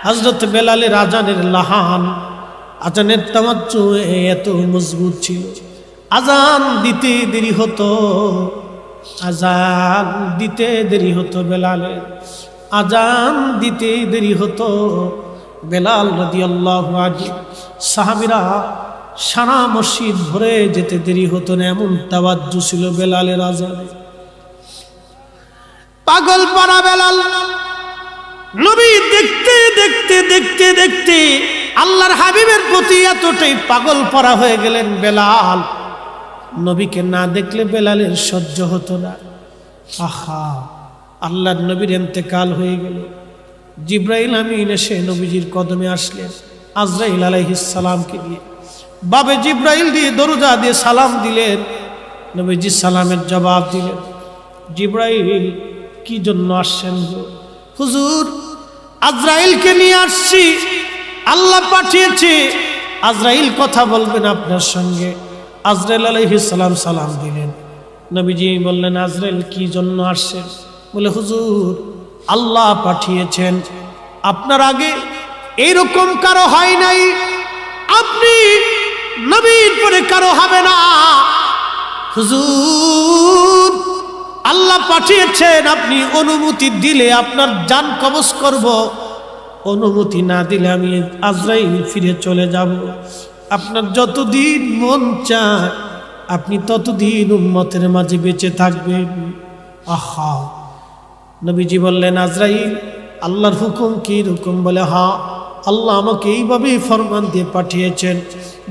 হযরত বেলালের আজানের লাহান, আজানের তাওয়াজ্জু এত মজবুত ছিল, আজান দিতে দেরি হতো, আজান দিতে দেরি হতো, বেলালের আজান দিতে দেরি হতো। বেলাল রাদিয়াল্লাহু আনহু সাহাবীরা সারা মসজিদ ভরে যেতে দেরি হতো না, এমন তাওয়াজ্জু ছিল বেলালের আজানে। পাগল পারা বেলাল নবী দেখতে দেখতে দেখতে দেখতে আল্লাহর হাবিবের প্রতি এতটাই পাগল পারা হয়ে গেলেন বেলাল, নবীকে না দেখলে বেলালের সহ্য হতো না। আহা, আল্লাহর নবীর ইন্তেকাল হয়ে গেল। জিবরাইল আমিন এসে নবীজির কদমে আসলেন আজরাইল আলাইহিস সালামকে দিয়ে, বাবে জিবরাইল দিয়ে দরজা দিয়ে সালাম দিলেন। নবীজি সালামের জবাব দিলেন। জিবরাইল, কি জন্য আসছেন? হুজুর, আজরাইলকে নিয়ে আসছি, আল্লাহ পাঠিয়েছে, আজরাইল কথা বলবেন আপনার সঙ্গে। আজরাইল আলাইহিস সালাম সালাম দিলেন। নবীজি বললেন, আজরাইল কি জন্য আসছেন? বলে, হুজুর, আল্লাহ পাঠিয়েছেন, আপনার আগে এইরকম কারো হয় নাই, আপনি নবীর পরে কারো হবে না। হুজুর, আল্লাহ পাঠিয়েছেন, আপনি অনুমতি দিলে আপনার জান কবজ করব, অনুমতি না দিলে আমি আজরাইল ফিরে চলে যাব। আপনার যতদিন মন চায় আপনি ততদিন উম্মতের মাঝে বেঁচে থাকবেন। আহা, নবীজি বললেন, আজরাইল, আল্লাহর হুকুম কি রকম? বলে, হ্যাঁ, আল্লাহ আমাকে এইভাবেই ফরমান দিয়ে পাঠিয়েছেন।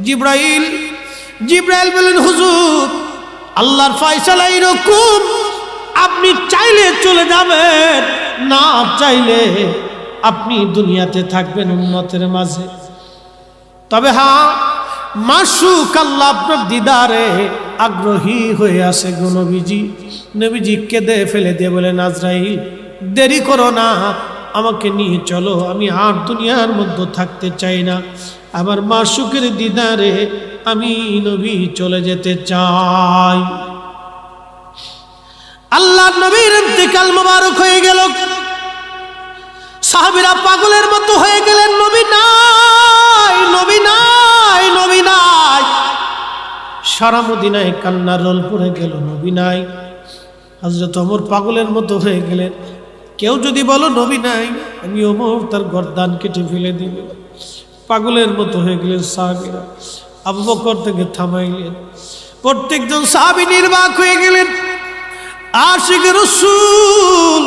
জিবরাইল বলেন, হুজুর, আল্লাহর ফয়সালা এরকম, আপনি চাইলে চলে যাবেন, না চাইলে আপনি দুনিয়াতে থাকবেন উম্মতের মাঝে। তবে হ্যাঁ, মাশুক আল্লাহ আপনার দিদারে আগ্রহী হয়ে আছে গো নবীজি। নবীজি কেঁদে ফেলে দিয়ে বলেন, আজরাইল, দেরি করো না, আমাকে নিয়ে চলো, আমি আর দুনিয়ার মধ্যে থাকতে চাই না, আমার মাশুকের দিদারে আমি নবী চলে যেতে চাই। আল্লাহর নবীর ইন্তেকাল মোবারক হয়ে গেল। সাহাবীরা পাগলের মতো হয়ে গেলেন, নবী নাই, নবী নাই, নবী নাই। সারা মদিনায় কান্নার রোল পড়ে গেল, নবী নাই। হযরত ওমর পাগলের মতো হয়ে গেলেন, কেউ যদি বলো নবী নাই, আমি ওমর তার গর্দান কেটে ফেলে দিব। পাগলের মতো হয়ে গেলেন সাহাবীরা। আবু বকর থেকে থামাইলেন, প্রত্যেকজন সাহাবী নির্বাক হয়ে গেলেন। আশিক রাসূল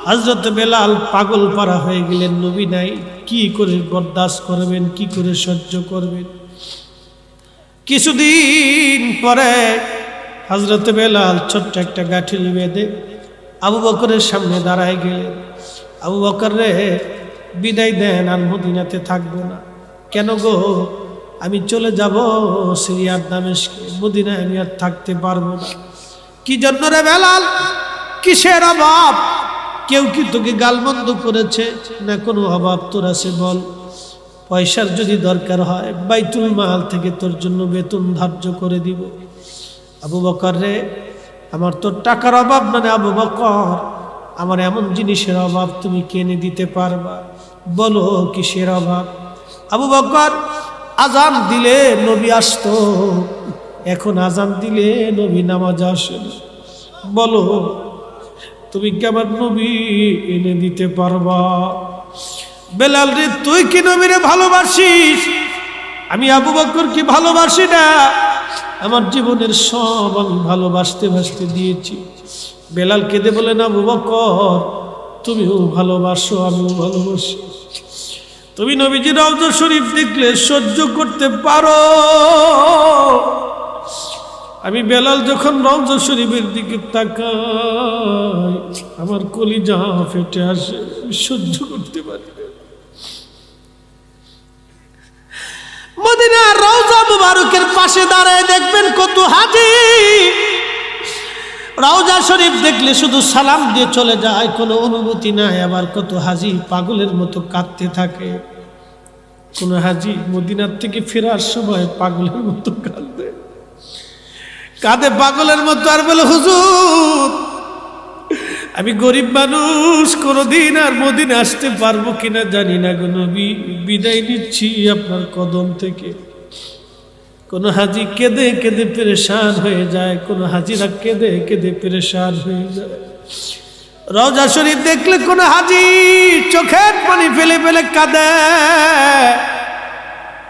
হযরত বেলাল পাগল পারা হয়ে গেলেন, নবী নাই, কি করে বরদাস্ত করবেন, কি করে সহ্য করবেন? কিছুদিন পরে হযরত বেলাল ছোট্ট একটা গাঁঠুলি বেঁধে আবু বকরের সামনে দাঁড়ায় গেলেন। আবু বকর রে, বিদায় দেন, আর মদিনাতে থাকবো না। কেন গো? আমি চলে যাব সিরিয়ার দামেস্কে, মদিনায় আমি আর থাকতে পারবো না। কি জন্য রে বেলাল? কিসের অভাব? কেউ কি তোকে গালমন্দ করেছে? না কোনো অভাব তোর আছে বল? পয়সার যদি দরকার হয় বাইতুল মাল থেকে তোর জন্য বেতন ধার্য করে দিব। আবু বকর রে, আমার তোর টাকার অভাব না রে আবু বকর, আমার এমন জিনিসের অভাব তুমি কিনে দিতে পারবা, বলো কিসের অভাব? আবু বকর, আজান দিলে নবী আসতো, এখন আজান দিলে নবী নামাজ আসে না, বলো তুমি কি আমার নবী এনে দিতে পারবা? বেলাল রে, তুই কি নবীরে ভালোবাসিস? আমি আবু বকর কি ভালোবাসি না? আমার জীবনের সব আমি ভালোবাসতে বাসতে দিয়েছি। বেলাল কেঁদে বলেন, আবু বকর, তুমিও ভালোবাসো, আমিও ভালোবাসি। তুমি নবীজির রওজা শরীফ দেখলে সহ্য করতে পারো? আমি বেলাল যখন রওজা শরীফের দিকে তাকাই, আমার কলিজা ফেটে আসে, সহ্য করতে পারি না। মদিনার রওজা মুবারকের পাশে দাঁড়ায় দেখবেন কত হাজি রওজা শরীফ দেখলে শুধু সালাম দিয়ে চলে যায়, কোনো অনুভূতি নাই। আবার কত হাজি পাগলের মতো কাঁদতে থাকে। কোন হাজি মদিনার থেকে ফেরার সময় পাগলের মতো কাঁদে পাগলের মতো, আর বলে, হুজুর আমি গরিব মানুষ, কোনোদিন আর মদিনা আসতে পারবো কিনা জানি না গো নবী, বিদায় নিচ্ছি আপনার কদম থেকে। কোন হাজি কেঁদে কেঁদে পেরেশান হয়ে যায়, কোন হাজিরা কেঁদে কেঁদে পেরেশান হয়ে যায়। রওজা শরীফ দেখলে কোন হাজি চোখের পানি ফেলে ফেলে কাঁদে।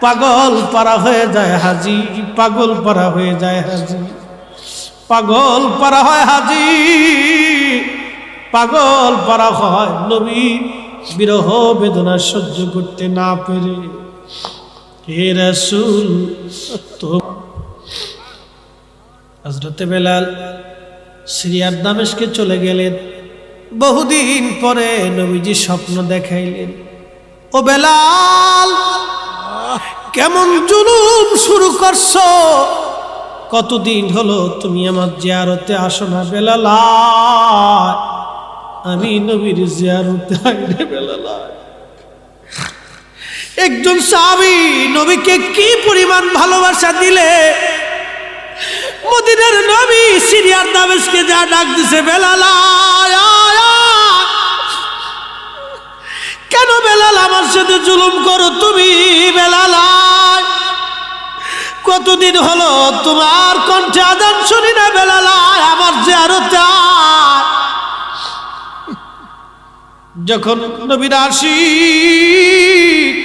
পাগল পারা হয়ে যায় হাজি, পাগল পারা হয়ে যায় হাজি, পাগল পারা হয় হাজি, পাগল পারা হয় নবী বিরহ বেদনা সহ্য করতে না পেরে। হে রাসূল তো হযরত বেলাল সিরিয়ার দামেস্কে চলে গেলেন। বহুদিন পরে নবীজি স্বপ্ন দেখাইলেন, ও বেলাল কেমন জুলুম শুরু করছো, কতদিন হলো তুমি আমার জিয়ারতে আসো না বেলাল। আমি নবীর জিয়ারতে আইরে বেলাল। একজন সাহাবী নবীকে কি পরিমাণ ভালোবাসা দিলে, মদিনার নবী সিরিয়ার দামেস্কে যা ডাক দিছে, বেলাল কেন বেলাল আমার সাথে জুলুম করো তুমি? বেলাল কতদিন হলো তোমার কণ্ঠে আযান শুনি না, বেলাল আমার জিয়ারতে। যখন নবীর আশিক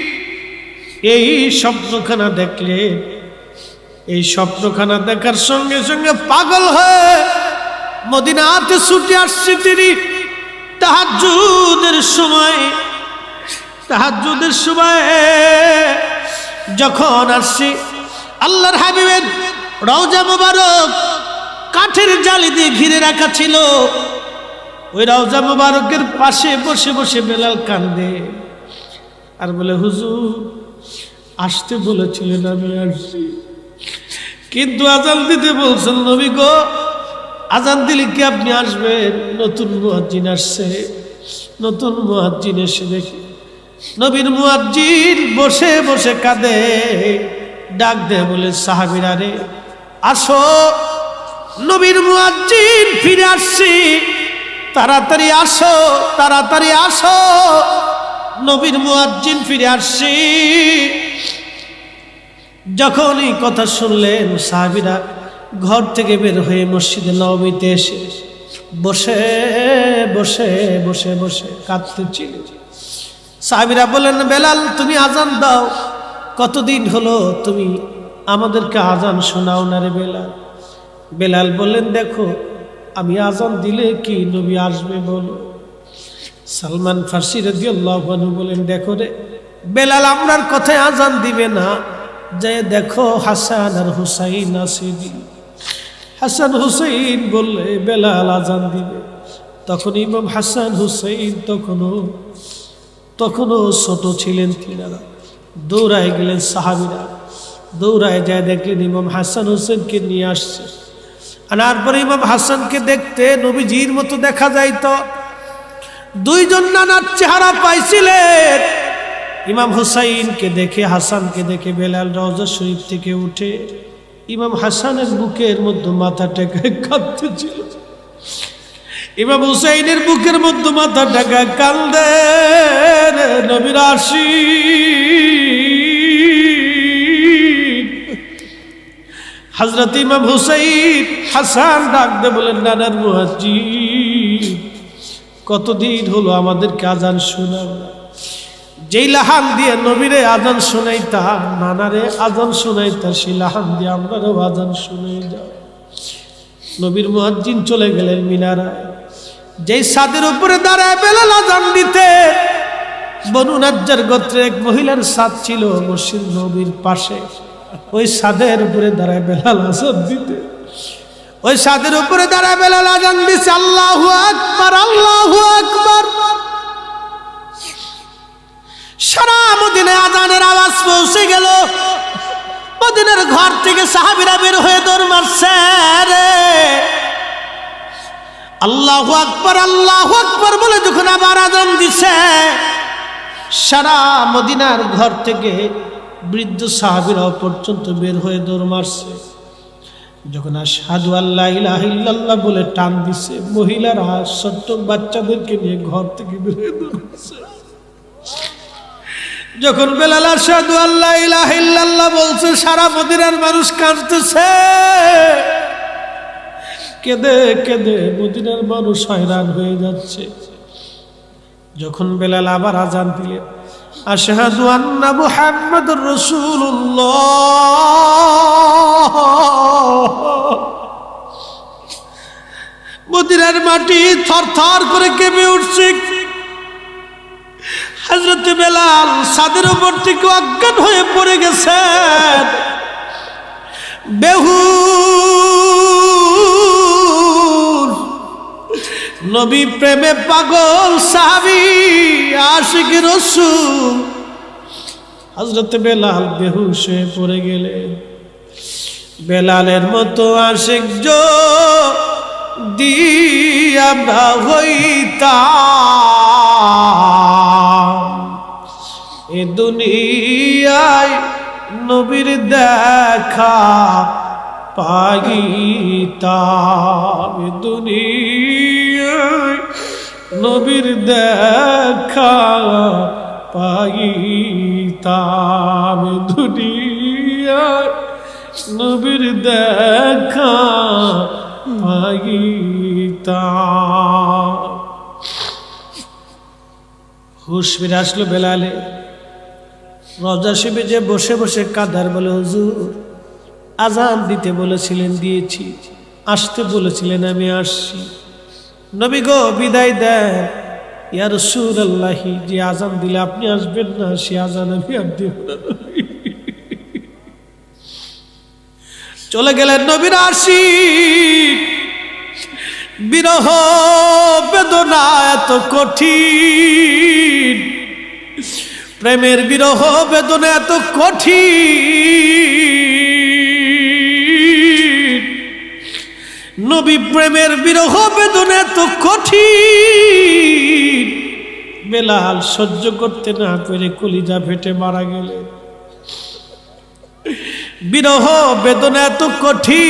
এই স্বপ্নখানা দেখলে, এই স্বপ্নখানা দেখার সঙ্গে সঙ্গে পাগল হয়ে মদিনাতে ছুটে আসছে তিনি। তাহাজ্জুদের সময় যখন আসছি, আল্লাহর হাবিবের রওজা মুবারক কাঠের জালি দিয়ে ঘিরে রাখা ছিল। ওই রওজা মুবারকের পাশে বসে বসে বেলাল কান্দে আর বলে, হুজুর আসতে বলেছিলেন, আমি আসছি, কিন্তু আজান দিতে বলছেন নবী গো, আজান দিলে কি আপনি আসবেন? নতুন মুয়াজ্জিন আসছে, নতুন মুয়াজ্জিন এসে দেখি নবীর মুয়াজ্জিন বসে বসে কাঁদে। ডাক দেয় বলে, সাহাবীরা রে আসো, নবীর মুয়াজ্জিন ফিরে আসছি, তাড়াতাড়ি আসো, তাড়াতাড়ি আসো, নবীর মুয়াজ্জিন ফিরে আসছি। যখন এই কথা শুনলেন, সাহাবীরা ঘর থেকে বের হয়ে মসজিদে নববীতে এসে বসে বসে বসে বসে কাঁদতেছিল। সাহাবীরা বললেন, বেলাল তুমি আজান দাও, কতদিন হলো তুমি আমাদেরকে আজান শোনাও না রে বেলাল। বেলাল বললেন, দেখো আমি আজান দিলে কি নবী আসবে বলো? সালমান ফার্সি রাদিয়াল্লাহু আনহু বলেন, দেখো রে বেলাল আমরার কথায় আজান দিবে না, যে দেখো হাসান আর হুসাইন আছে, হাসান হুসাইন বললে বেলাল আজান দিবে। তখন ইমাম হাসান হুসাইন তখনও ছোট ছিলেন তিনারা। দৌড়ায় গেলেন সাহাবীরা, দৌড়ায় যায় দেখলেন ইমাম হাসান হুসেনকে নিয়ে আসছে। আনার পরে ইমাম হাসানকে দেখতে নবীজির মতো দেখা যাইত। দুইজন নানার চেহারা পাইছিলেন। ইমাম হুসাইনকে দেখে, হাসানকে দেখে বেলাল রওজা শরীফ থেকে উঠে ইমাম হাসানের বুকের মধ্যে মাথা টেকে কাঁদতেছিল। ইমাম হুসাইনের বুকের মধ্যে মাথা টেকে কান্দে। নবীর আশিক হযরত ইমাম হুসাইন হাসান ডাক দে বলেন, নানার মুয়াজ্জিন কতদিন হলো আমাদেরকে আজান শোনাও না। যেই লাহান দিয়ে নবীরে আজান শোনাইতা, নানারে আজান শোনাইতা, সেই লাহান দিয়ে আমরাও আজান শুনে যাও। নবীর মুয়াজ্জিন চলে গেলেন মিনারায়। যেই ছাদের উপরে দাঁড়ায় বেলাল আজান দিতে, বনু নাজ্জার গোত্রের এক মহিলার ছাদ ছিল মসজিদ নবীর পাশে। ওই ছাদের উপরে দাঁড়ায় বেলাল আজান দিতে, ওই ছাদের উপরে দাঁড়ায় বেলাল আজান দিছে, আল্লাহু আকবার, আল্লাহু আকবার। সারা মদিনায় আজানের আওয়াজ পৌঁছে গেল। মদিনার ঘর থেকে সাহাবীরা বের হয়ে দৌড় মারছে রে। আল্লাহু আকবার, আল্লাহু আকবার বলে যখন আবার আজান দিছে, সারা মদিনার ঘর থেকে বৃদ্ধ সাহাবীরা পর্যন্ত বের হয়ে দৌড় মারছে। যখন আশহাদু আল্লা ইলাহা ইল্লাল্লাহ বলে টান দিছে, মহিলারা ছোট্ট বাচ্চাদেরকে নিয়ে ঘর থেকে বেরিয়ে দৌড়ছে। যখন বেলাল আশহাদু আল্লা ইলাহা ইল্লাল্লাহ বলছে, সারা মদিনার মানুষ কাঁদতেছে। কেঁদে কেঁদে মদিনার মানুষ হয়রান হয়ে যাচ্ছে। যখন বেলাল আবার আজান দিলেন, আশহাদু আন্না মুহাম্মাদুর রাসূলুল্লাহ, মদিনার মাটি থরথর করে কেঁপে উঠছে। হযরত বেলাল ছাদের উপর থেকে অজ্ঞান হয়ে পড়ে গেছেন। বেহুশ নবী প্রেমে পাগল সাহাবী আশিক রাসূল হযরত বেলাল বেহুশ হয়ে পড়ে গেলেন। বেলালের মতো আশিক যদি আমরা হইতাম, এ দুনিয়ায় নবীর দেখা পাইতাম, এ দুনিয়ায় নবীর দেখা পাইতাম, এ দুনিয়ায় নবীর দেখা পাইতাম। হুশ ফিরে আসলো বেলালে। রওজা শিবে যে বসে বসে কাঁদার বলে, হুজুর আজান দিতে বলেছিলেন দিয়েছি, আসতে বলেছিলেন আমি আসছি, নবী গো বিদায় দেন। ইয়া রাসূলুল্লাহ, যে আজান দিলে আপনি আসবেন না সে আজান আমি আর দেব না। চলে গেলেন নবীর আশিক। বিরহ বেদনা এত কঠিন, প্রেমের বিরহ বেদনা এত কঠিন, নবী প্রেমের বিরহ বেদনা এত কঠিন, বেলাল সহ্য করতে না পেরে কলিজা ফেটে মারা গেলেন। বিরহ বেদনা এত কঠিন,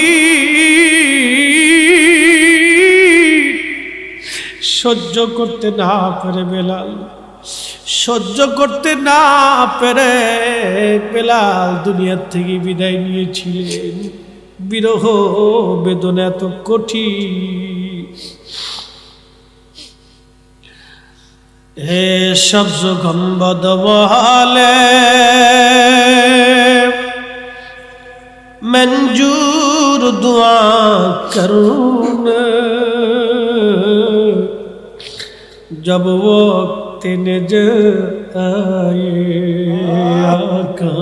সহ্য করতে না পেরে বেলাল, সহ্য করতে না পেরে বেলাল দুনিয়ার থেকে বিদায় নিয়েছিলেন। বিরহ বেদনা এত কঠিন। হে সবজ গম্বদ মহালে मंजूर दुआ करूँ जब वक्त नज़र आए आका,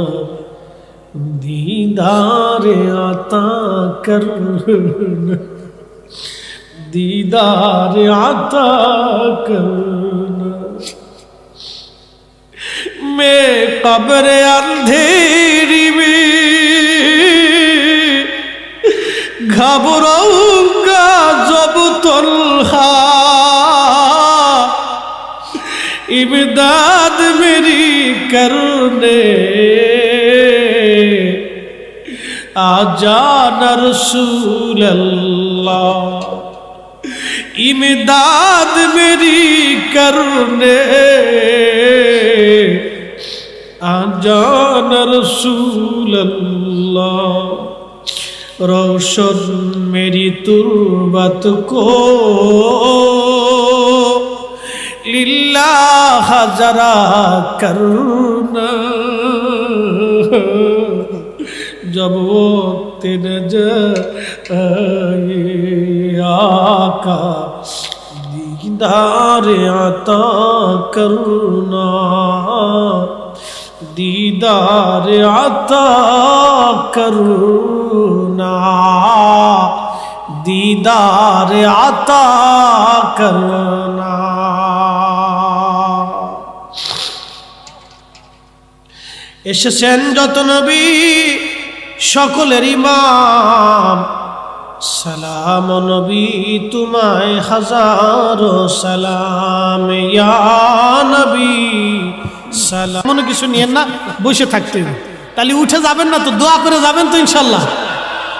दीदार आता करना, दीदार आता करना। मैं कब्र अंधेरी में घबराऊंगा जब तन्हा, इमदाद मेरी करने आ जाना रसूल अल्लाह, इमदाद मेरी करने आ जाना रसूल अल्लाह। रोशन मेरी तुर्बत को लिल्लाह जरा करना, जब वक्त नज़र आए आका, दीदार आता करना, दीदार आता करना, दीदार आता करना। এসেছেন যত নবী সকলের ইমাম, সালাম নবী তোমায় হাজারো সালাম, ইয়া নবী সালাম। মনে কিছু নিয়েন না, বসে থাকতে, তাহলে উঠে যাবেন না তো, দোয়া করে যাবেন তো ইনশাল্লাহ।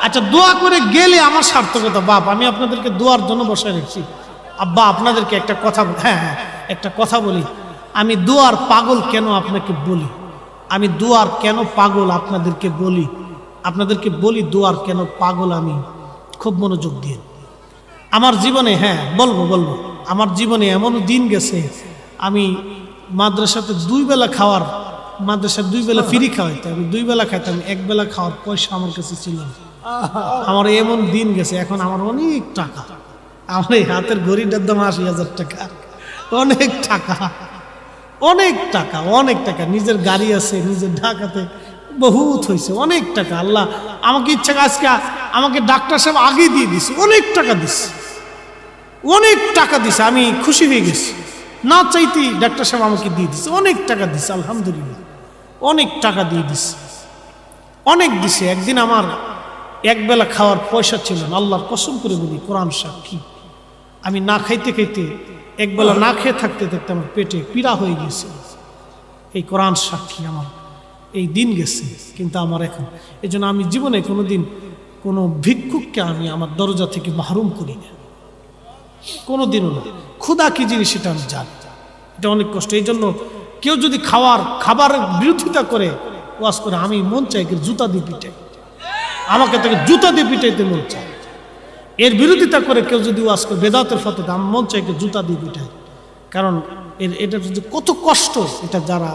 আচ্ছা দোয়া করে গেলে আমার সার্থকতা। বাপ আমি আপনাদেরকে দোয়ার জন্য বসায় রেখেছি। আব্বা আপনাদেরকে একটা কথা হ্যাঁ হ্যাঁ একটা কথা বলি, আমি দোয়ার পাগল কেন আপনাকে বলি, আমি দোয়ার কেন পাগল আপনাদেরকে বলি দোয়ার কেন পাগল আমি। খুব মনোযোগ দিয়ে আমার জীবনে, হ্যাঁ বলবো আমার জীবনে এমন দিন গেছে আমি মাদ্রাসাতে 2 বেলা খাওয়ার, মাদ্রাসায় 2 বেলা ফ্রি খাওয়াইতে, আমি 2 বেলা খাইতাম, 1 বেলা খাওয়ার পয়সা আমার কাছে ছিল না। আমার এমন দিন গেছে, এখন আমার অনেক টাকা, আমার এই হাতের ঘড়িটার দাম 80,000 টাকা, অনেক টাকা অনেক টাকা অনেক টাকা। নিজের গাড়ি আছে, নিজের ঢাকাতে বহুত হয়েছে, অনেক টাকা। আল্লাহ আমাকে ইচ্ছা আজকে আমাকে ডাক্তার সাহেব আগে দিয়ে দিছে, অনেক টাকা দিছে, অনেক টাকা দিছে, আমি খুশি হয়ে গেছি। না চাইতেই ডাক্তার সাহেব আমাকে দিয়ে দিছে, অনেক টাকা দিছে, আলহামদুলিল্লাহ অনেক টাকা দিয়ে দিছে, অনেক দিছে। একদিন আমার 1 বেলা খাওয়ার পয়সা ছিল না, আল্লাহর কসম করে বলি, কোরআন সাক্ষী, আমি না খাইতে 1 বেলা না খেয়ে থাকতে আমার পেটে পীড়া হয়ে গেছে। এই কোরআন সাক্ষী, আমার এই দিন গেছে। কিন্তু আমার এখন এই জন্য আমি জীবনে কোনোদিন কোনো ভিক্ষুককে আমি আমার দরজা থেকে মাহরুম করি না, কোনোদিনও না। ক্ষুধা কি জিনিস সেটা আমি জানি, এটা অনেক কষ্ট। এই জন্য কেউ যদি খাবারের বিরোধিতা করে ওয়াজ করে, আমি মন চাই জুতা দিয়ে পিটাই, আমাকে তাকে জুতা দিয়ে পিটাইতে মন চায়। এর বিরোধিতা করে কেউ যদি ওয়াজ করে বেদাতের ফতোয়া, আমার মন চাই জুতা দিয়ে পিটাই। কারণ এটা যদি কত কষ্ট, এটা যারা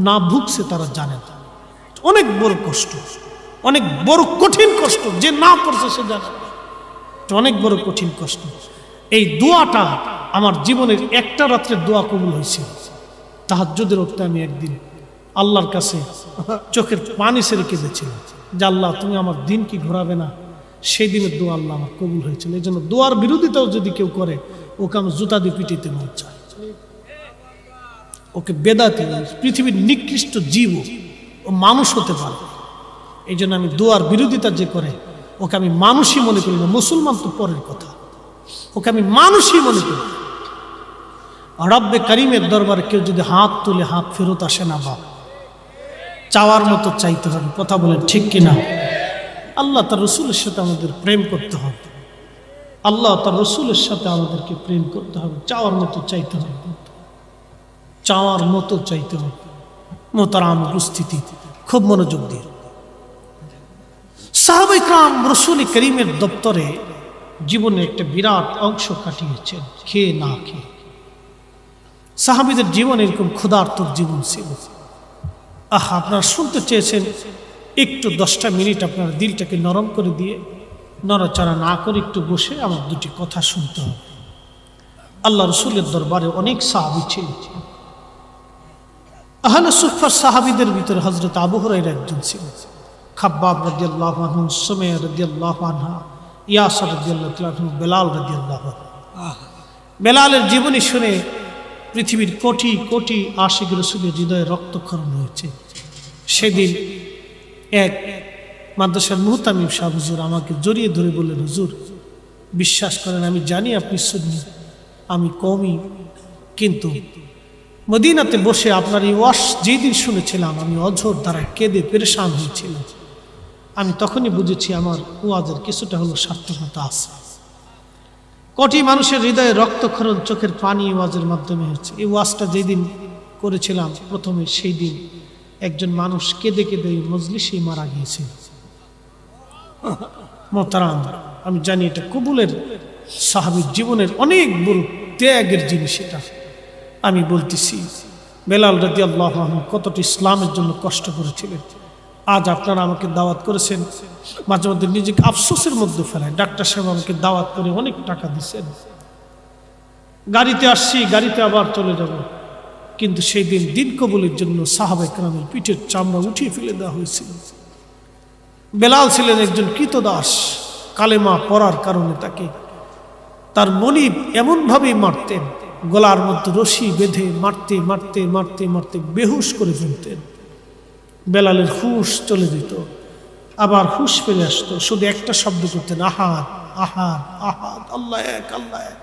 না ভুগছে তারা জানে না। অনেক বড় কষ্ট, অনেক বড় কঠিন কষ্ট, যে না পড়ছে সে জানে, অনেক বড় কঠিন কষ্ট। এই দোয়াটা আমার জীবনের একটা রাত্রের দোয়া কবুল হয়েছে। তাহাজ্জুদের ওয়াক্তে আমি একদিন আল্লাহর কাছে চোখের পানি ছেড়ে কেঁদেছিলাম যে আল্লাহ তুমি আমার দিন কি ঘোরাবে না। সেই দিনের দোয়া আল্লাহ আমার কবুল হয়েছিল। এই জন্য দোয়ার বিরোধিতাও যদি কেউ করে, ওকে আমি জুতা দিয়ে পিটিতে মন চাই, ওকে বেদাতি, পৃথিবীর নিকৃষ্ট জীব, ও মানুষ হতে পারে। এই জন্য আমি দোয়ার বিরোধিতা যে করে, ওকে আমি মানুষই মনে করি না। মুসলমান তো পরের কথা, ওকে আমি মানুষই মনে করি। রব্বে করিমের দরবারে কেউ যদি হাত তুলে হাত ফেরত আসে না, বাপ চাওয়ার মতো চাইতে হবে। কথা বলেন ঠিক কিনা? আল্লাহ তার রসুলের সাথে আমাদের প্রেম করতে হবে, আল্লাহ তার রসুলের সাথে আমাদেরকে প্রেম করতে হবে, চাওয়ার মতো চাইতে হবে, চাওয়ার মতো চাইতে হবে। মোহতারাম উপস্থিতি, খুব মনোযোগ দিয়ে সাহাবায়ে কেরাম রসুল করিমের দপ্তরে জীবনের একটা বিরাট অংশ কাটিয়েছেন খেয়ে না খেয়ে। সাহাবীদের জীবন এরকম ক্ষুধার্তর জীবন ছিল। আপনারা শুনতে চেয়েছেন, একটু 10টা মিনিট আপনার দিলটাকে নরম করে দিয়ে, নড়াচড়া না করে একটু বসে আমার 2টি কথা শুনতে হবে। আল্লাহ রসুলের দরবারে অনেক সাহাবী ছিল। আহলে সুফফার সাহাবীদের ভিতরে হযরত আবু হুরায়রা একজন ছিল, খাব্বাব রাদিয়াল্লাহু আনহু, সুমাইয়া রাদিয়াল্লাহু আনহা, ইয়াসর রাদিয়াল্লাহু আনহু, বেলাল রাদিয়াল্লাহু আনহু। বেলালের জীবনী শুনে পৃথিবীর কোটি কোটি আশিক রাসূলের হৃদয়ে রক্তক্ষরণ হয়েছে। সেদিন এক মাদ্রাসার মুহতামিম সাহেব হুজুর আমাকে জড়িয়ে ধরে বললেন, হুজুর বিশ্বাস করেন আমি জানি আপনি সুন্নি, আমি কওমি, কিন্তু মদিনাতে বসে আপনার এই ওয়াজ যেদিন শুনেছিলাম আমি অঝোর দ্বারা কেঁদে পেরেশান হয়েছিলাম। আমি তখনই বুঝেছি আমার ওয়াজের কিছুটা হলো সার্থকতা আছে। কোটি মানুষের হৃদয়ে রক্তক্ষরণ, চোখের পানি ওয়াজের মাধ্যমে হচ্ছে। এই ওয়াজটা যেদিন করেছিলাম প্রথমে, সেই দিন একজন মানুষ কেঁদে কেঁদে মজলিসেই মারা গিয়েছিল। মোহতারাম, আমি জানি এটা কবুলের সাহাবীর জীবনের অনেক বড় ত্যাগের জিনিস। এটা আমি বলতেছি, বেলাল রাদিয়াল্লাহু আনহু কতটি ইসলামের জন্য কষ্ট করেছিলেন। আজ আপনারা আমাকে দাওয়াত করেছেন, মাঝে মধ্যে নিজেকে আফসোসের মধ্যে ফেলায়। ডাক্তার সাহেব আমাকে দাওয়াত করে অনেক টাকা দিচ্ছেন, গাড়িতে আসছি, গাড়িতে আবার চলে যাব, কিন্তু সেই দিন দিন কবুলের জন্য সাহাবায়ে কেরামের পিঠের চামড়া উঠিয়ে ফেলে দেওয়া হয়েছিল। বেলাল ছিলেন একজন কৃতদাস, কালেমা পড়ার কারণে তাকে তার মনিব এমনভাবেই মারতেন, গলার মধ্যে রশি বেঁধে মারতে মারতে মারতে মারতে বেহুশ করে ফেলতেন। বেলালের হুশ চলে যেত, আবার হুশ ফিরে আসতো, শুধু একটা শব্দ করতেন, আহাদ আহাদ আহাদ, আল্লাহ এক আল্লাহ এক।